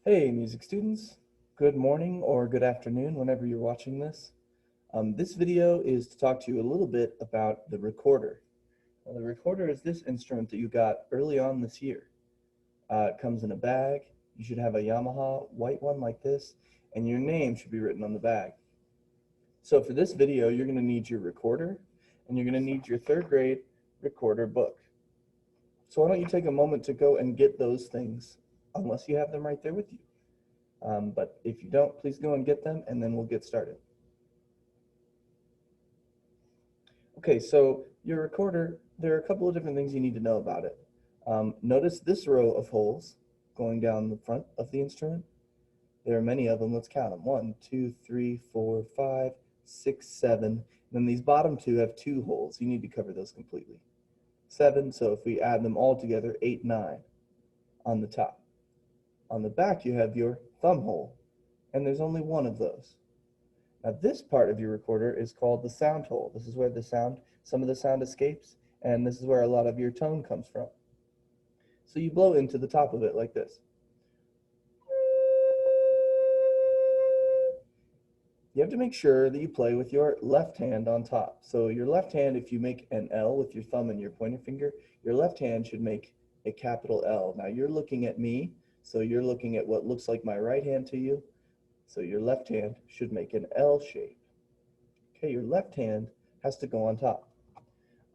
Hey, music students. Good morning or good afternoon whenever you're watching this. This video is to talk to you a little bit about the recorder. Now, the recorder is this instrument that you got early on this year. It comes in a bag. You should have a Yamaha white one like this, and your name should be written on the bag. So for this video, you're going to need your recorder, and you're going to need your third grade recorder book. So why don't you take a moment to go and get those things, unless you have them right there with you. But if you don't, please go and get them, and then we'll get started. Okay, so your recorder, there are a couple of different things you need to know about it. Notice this row of holes going down the front of the instrument. There are many of them. Let's count them. 1, 2, 3, 4, 5, 6, 7. And then these bottom two have 2 holes. You need to cover those completely. 7, so if we add them all together, 8, 9 on the top. On the back, you have your thumb hole, and there's only one of those. Now this part of your recorder is called the sound hole. This is where some of the sound escapes, and this is where a lot of your tone comes from. So you blow into the top of it like this. You have to make sure that you play with your left hand on top. So your left hand, if you make an L with your thumb and your pointer finger, your left hand should make a capital L. Now you're looking at me, so you're looking at what looks like my right hand to you. So your left hand should make an L shape. Okay, your left hand has to go on top.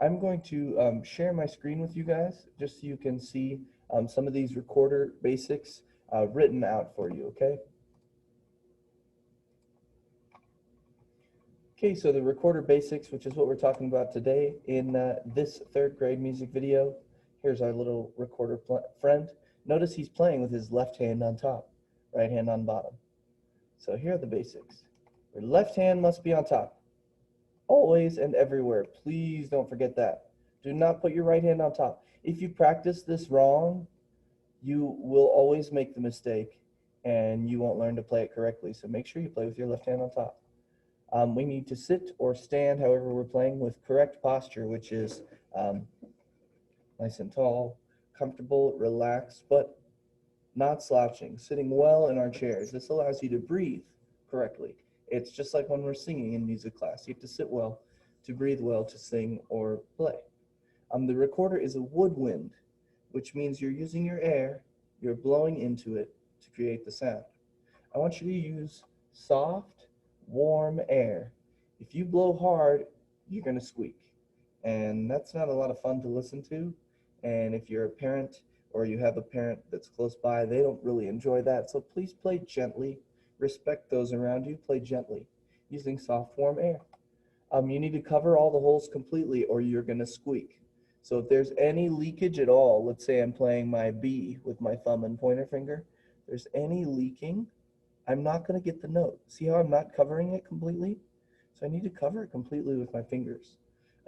I'm going to share my screen with you guys just so you can see some of these recorder basics written out for you, okay? Okay, so the recorder basics, which is what we're talking about today in this third grade music video. Here's our little recorder friend. Notice he's playing with his left hand on top, right hand on bottom. So here are the basics. Your left hand must be on top, always and everywhere. Please don't forget that. Do not put your right hand on top. If you practice this wrong, you will always make the mistake and you won't learn to play it correctly. So make sure you play with your left hand on top. We need to sit or stand, however we're playing, with correct posture, which is nice and tall, comfortable, relaxed, but not slouching, sitting well in our chairs. This allows you to breathe correctly. It's just like when we're singing in music class. You have to sit well to breathe well to sing or play. The recorder is a woodwind, which means you're using your air, you're blowing into it to create the sound. I want you to use soft, warm air. If you blow hard, you're going to squeak. And that's not a lot of fun to listen to. And if you're a parent or you have a parent that's close by, they don't really enjoy that. So please play gently. Respect those around you. Play gently using soft, warm air. You need to cover all the holes completely or you're going to squeak. So if there's any leakage at all, let's say I'm playing my B with my thumb and pointer finger, if there's any leaking, I'm not going to get the note. See how I'm not covering it completely? So I need to cover it completely with my fingers.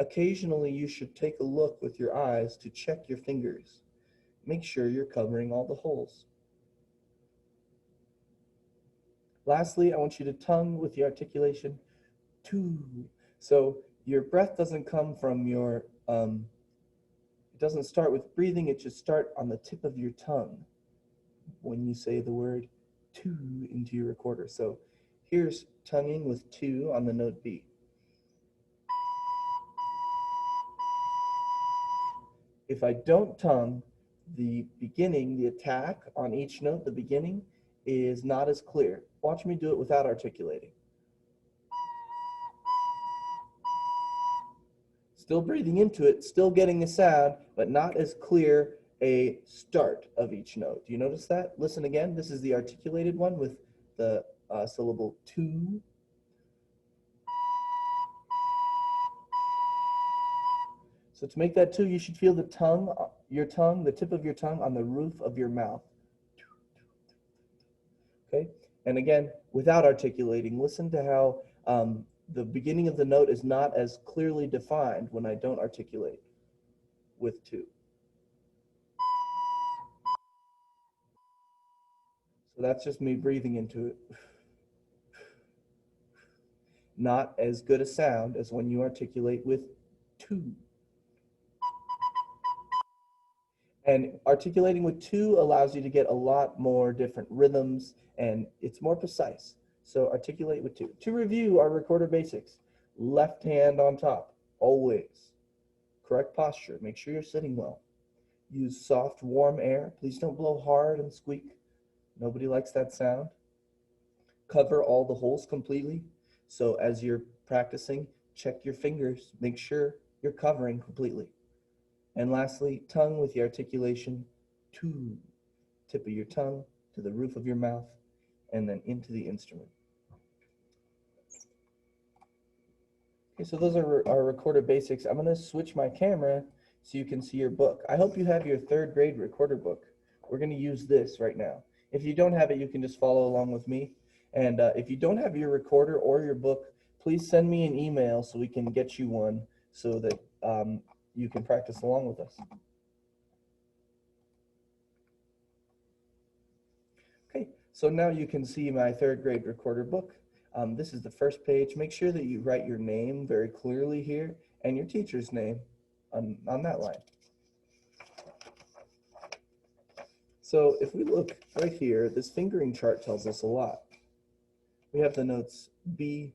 Occasionally, you should take a look with your eyes to check your fingers. Make sure you're covering all the holes. Lastly, I want you to tongue with the articulation to. So your breath doesn't come from your, it doesn't start with breathing, it should start on the tip of your tongue when you say the word to into your recorder. So here's tonguing with to on the note B. If I don't tongue, the beginning, the attack on each note, the beginning, is not as clear. Watch me do it without articulating. Still breathing into it, still getting the sound, but not as clear a start of each note. Do you notice that? Listen again. This is the articulated one with the syllable to. So to make that two, you should feel the tongue, the tip of your tongue on the roof of your mouth. Okay? And again, without articulating, listen to how the beginning of the note is not as clearly defined when I don't articulate with two. So that's just me breathing into it. Not as good a sound as when you articulate with two. And articulating with 2 allows you to get a lot more different rhythms, and it's more precise. So articulate with 2. To review our recorder basics, left hand on top, always. Correct posture, make sure you're sitting well. Use soft, warm air. Please don't blow hard and squeak. Nobody likes that sound. Cover all the holes completely. So as you're practicing, check your fingers. Make sure you're covering completely. And lastly, tongue with the articulation, to, tip of your tongue to the roof of your mouth, and then into the instrument. Okay, so those are our recorder basics. I'm gonna switch my camera so you can see your book. I hope you have your 3rd grade recorder book. We're gonna use this right now. If you don't have it, you can just follow along with me. And if you don't have your recorder or your book, please send me an email so we can get you one so that you can practice along with us. Okay, so now you can see my 3rd grade recorder book. This is the first page. Make sure that you write your name very clearly here and your teacher's name on that line. So if we look right here, this fingering chart tells us a lot. We have the notes B,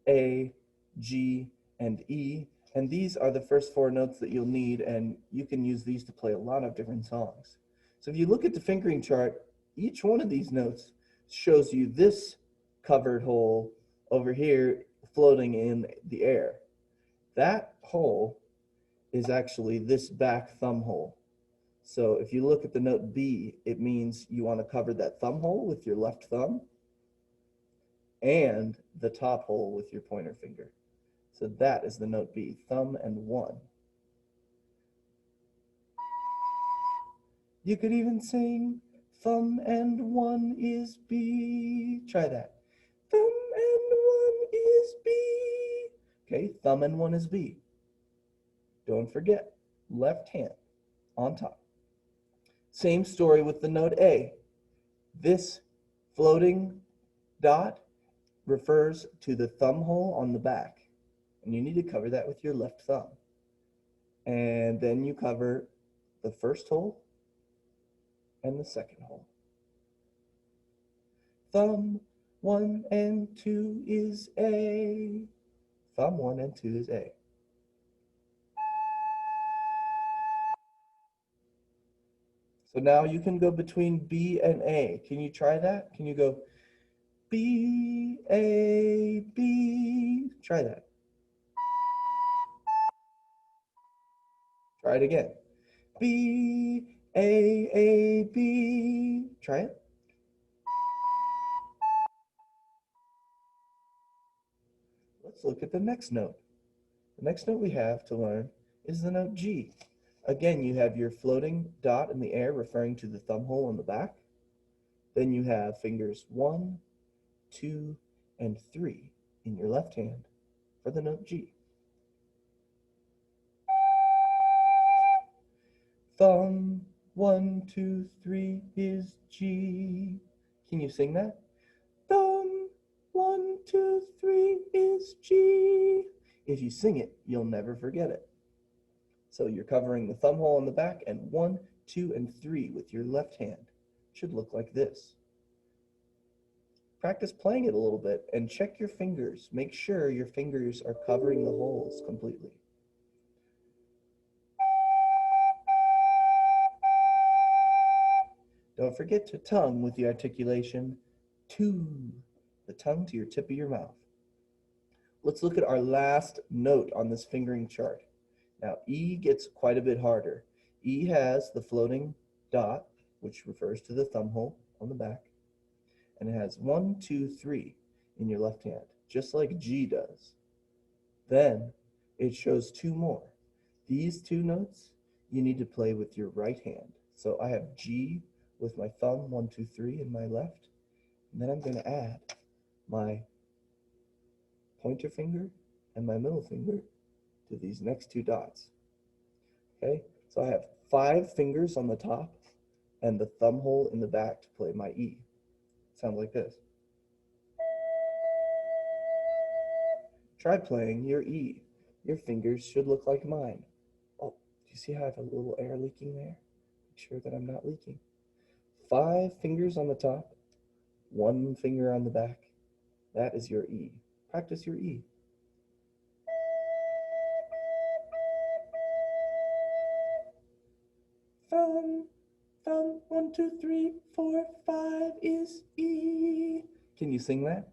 A, G, and E, and these are the first 4 notes that you'll need, and you can use these to play a lot of different songs. So if you look at the fingering chart, each one of these notes shows you this covered hole over here floating in the air. That hole is actually this back thumb hole. So if you look at the note B, it means you want to cover that thumb hole with your left thumb and the top hole with your pointer finger. So that is the note B, thumb and 1. You could even sing thumb and 1 is B. Try that. Thumb and 1 is B. Okay, thumb and 1 is B. Don't forget, left hand on top. Same story with the note A. This floating dot refers to the thumb hole on the back, and you need to cover that with your left thumb. And then you cover the first hole and the second hole. Thumb 1 and 2 is A. Thumb 1 and 2 is A. So now you can go between B and A. Can you try that? Can you go B, A, B? Try that. Try it again. B, A, B. Try it. Let's look at the next note. The next note we have to learn is the note G. Again, you have your floating dot in the air referring to the thumb hole on the back. Then you have fingers 1, 2, and 3 in your left hand for the note G. Thumb 1, 2, 3 is G. Can you sing that? Thumb 1, 2, 3 is G. If you sing it, you'll never forget it. So you're covering the thumb hole on the back, and 1, 2, and 3 with your left hand should look like this. Practice playing it a little bit and check your fingers. Make sure your fingers are covering the holes completely. Don't forget to tongue with the articulation to, the tongue to your tip of your mouth. Let's look at our last note on this fingering chart. Now, E gets quite a bit harder. E has the floating dot, which refers to the thumb hole on the back, and it has 1, 2, 3 in your left hand, just like G does. Then it shows 2 more. These 2 notes you need to play with your right hand. So I have G with my thumb, 1, 2, 3 in my left, and then I'm going to add my pointer finger and my middle finger to these next 2 dots. Okay, so I have 5 fingers on the top and the thumb hole in the back to play my E. Sounds like this. Try playing your E. Your fingers should look like mine. Oh, do you see how I have a little air leaking there? sure that I'm not leaking. 5 fingers on the top, 1 finger on the back. That is your E. Practice your E. Thumb, thumb, 1, 2, 3, 4, 5 is E. Can you sing that?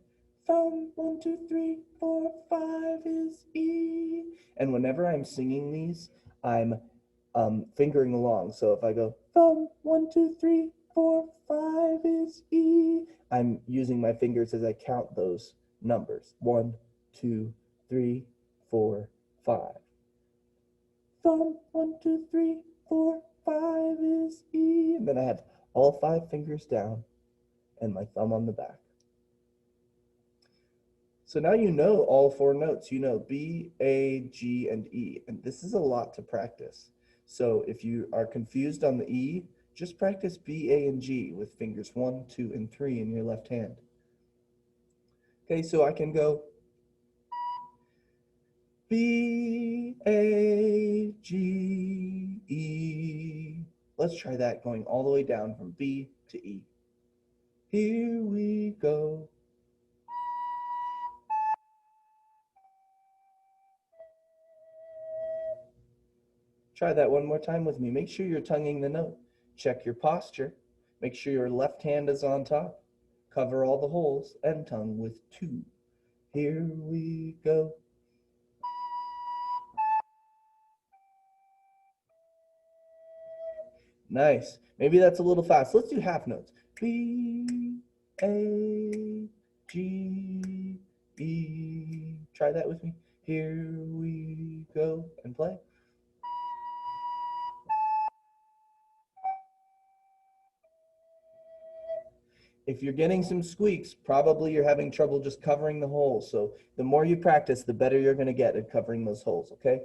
Thumb, 1, 2, 3, 4, 5 is E. And whenever I'm singing these, I'm fingering along. So if I go thumb, 1, 2, 3, 4, 5 is E, I'm using my fingers as I count those numbers. 1, 2, 3, 4, 5. Thumb, 1, 2, 3, 4, 5 is E. And then I have all 5 fingers down and my thumb on the back. So now you know all 4 notes. You know B, A, G, and E. And this is a lot to practice. So if you are confused on the E, just practice B, A, and G with fingers 1, 2, and 3 in your left hand. Okay, so I can go B, A, G, E. Let's try that going all the way down from B to E. Here we go. Try that one more time with me. Make sure you're tonguing the note. Check your posture. Make sure your left hand is on top. Cover all the holes and tongue with 2. Here we go. Nice. Maybe that's a little fast. Let's do half notes. B, A, G, E. Try that with me. Here we go and play. If you're getting some squeaks, probably you're having trouble just covering the holes. So the more you practice, the better you're going to get at covering those holes, okay?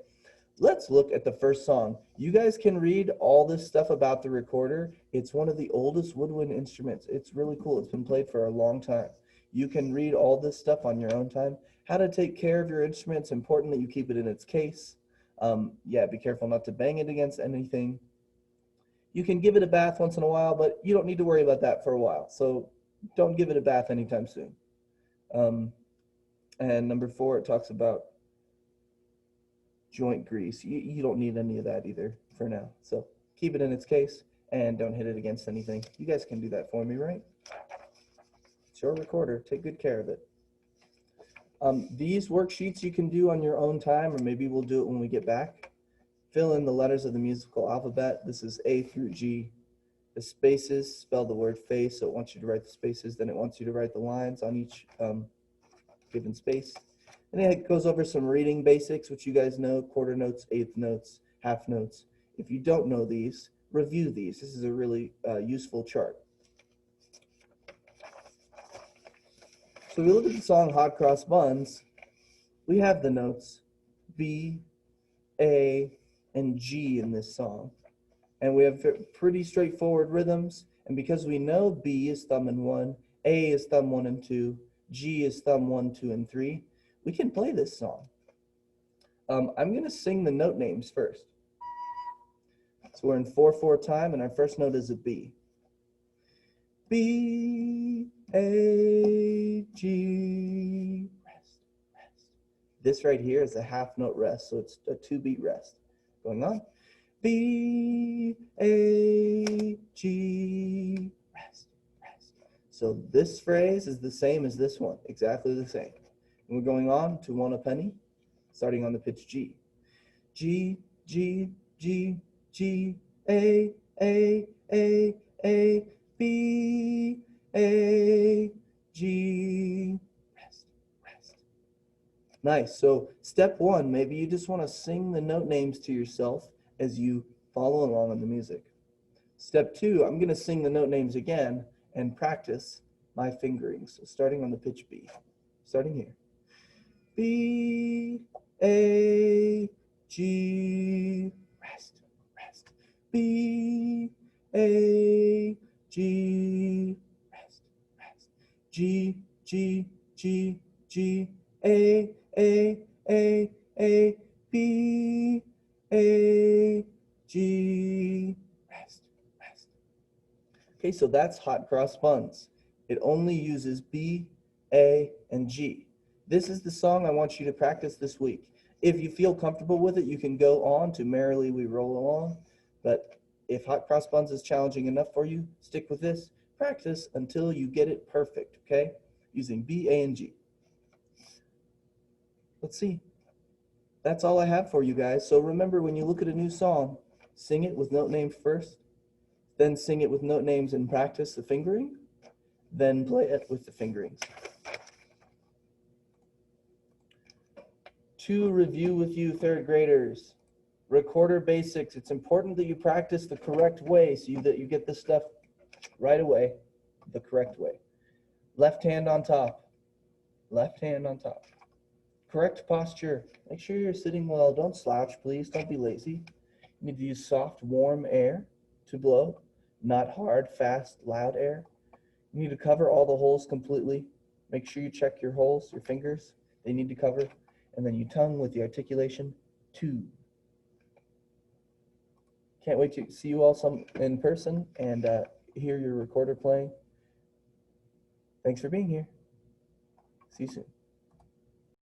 Let's look at the first song. You guys can read all this stuff about the recorder. It's one of the oldest woodwind instruments. It's really cool. It's been played for a long time. You can read all this stuff on your own time. How to take care of your instrument. It's important that you keep it in its case. Yeah, be careful not to bang it against anything. You can give it a bath once in a while, but you don't need to worry about that for a while. So don't give it a bath anytime soon. And number 4, it talks about joint grease. You don't need any of that either for now. So keep it in its case and don't hit it against anything. You guys can do that for me, right? It's your recorder. Take good care of it. These worksheets you can do on your own time, or maybe we'll do it when we get back. Fill in the letters of the musical alphabet. This is A through G. The spaces spell the word face, so it wants you to write the spaces, then it wants you to write the lines on each given space. And then it goes over some reading basics, which you guys know, quarter notes, eighth notes, half notes. If you don't know these, review these. This is a really useful chart. So we look at the song Hot Cross Buns. We have the notes B, A, and G in this song. And we have pretty straightforward rhythms. And because we know B is thumb and 1, A is thumb 1 and 2, G is thumb 1, 2, and 3, we can play this song. I'm going to sing the note names first. So we're in 4/4 time, and our first note is a B. B, A, G, rest, rest. This right here is a half note rest, so it's a 2-beat rest. Going on. B, A, G, rest, rest. So this phrase is the same as this one, exactly the same. And we're going on to one a penny, starting on the pitch G. G, G, G, G, A, A, A, A, B, A, G, rest, rest. Nice. So step 1, maybe you just want to sing the note names to yourself as you follow along on the music. Step 2, I'm going to sing the note names again and practice my fingering. So starting on the pitch B, starting here. B, A, G, rest, rest. B, A, G, rest, rest. G, G, G, G, A, B, A, G, rest, Okay, so that's hot cross buns. It only uses B, A, and G. This is the song I want you to practice this week. If you feel comfortable with it, you can go on to Merrily We Roll Along. But if hot cross buns is challenging enough for you, stick with this. Practice until you get it perfect, okay? Using B, A, and G. Let's see. That's all I have for you guys. So remember, when you look at a new song, sing it with note names first, then sing it with note names and practice the fingering, then play it with the fingerings. To review with you, third graders, recorder basics. It's important that you practice the correct way so that you get this stuff right away, the correct way. Left hand on top, left hand on top. Correct posture. Make sure you're sitting well. Don't slouch, please. Don't be lazy. You need to use soft, warm air to blow, not hard, fast, loud air. You need to cover all the holes completely. Make sure you check your holes, your fingers. They need to cover. And then you tongue with the articulation, two. Can't wait to see you all in person and hear your recorder playing. Thanks for being here. See you soon.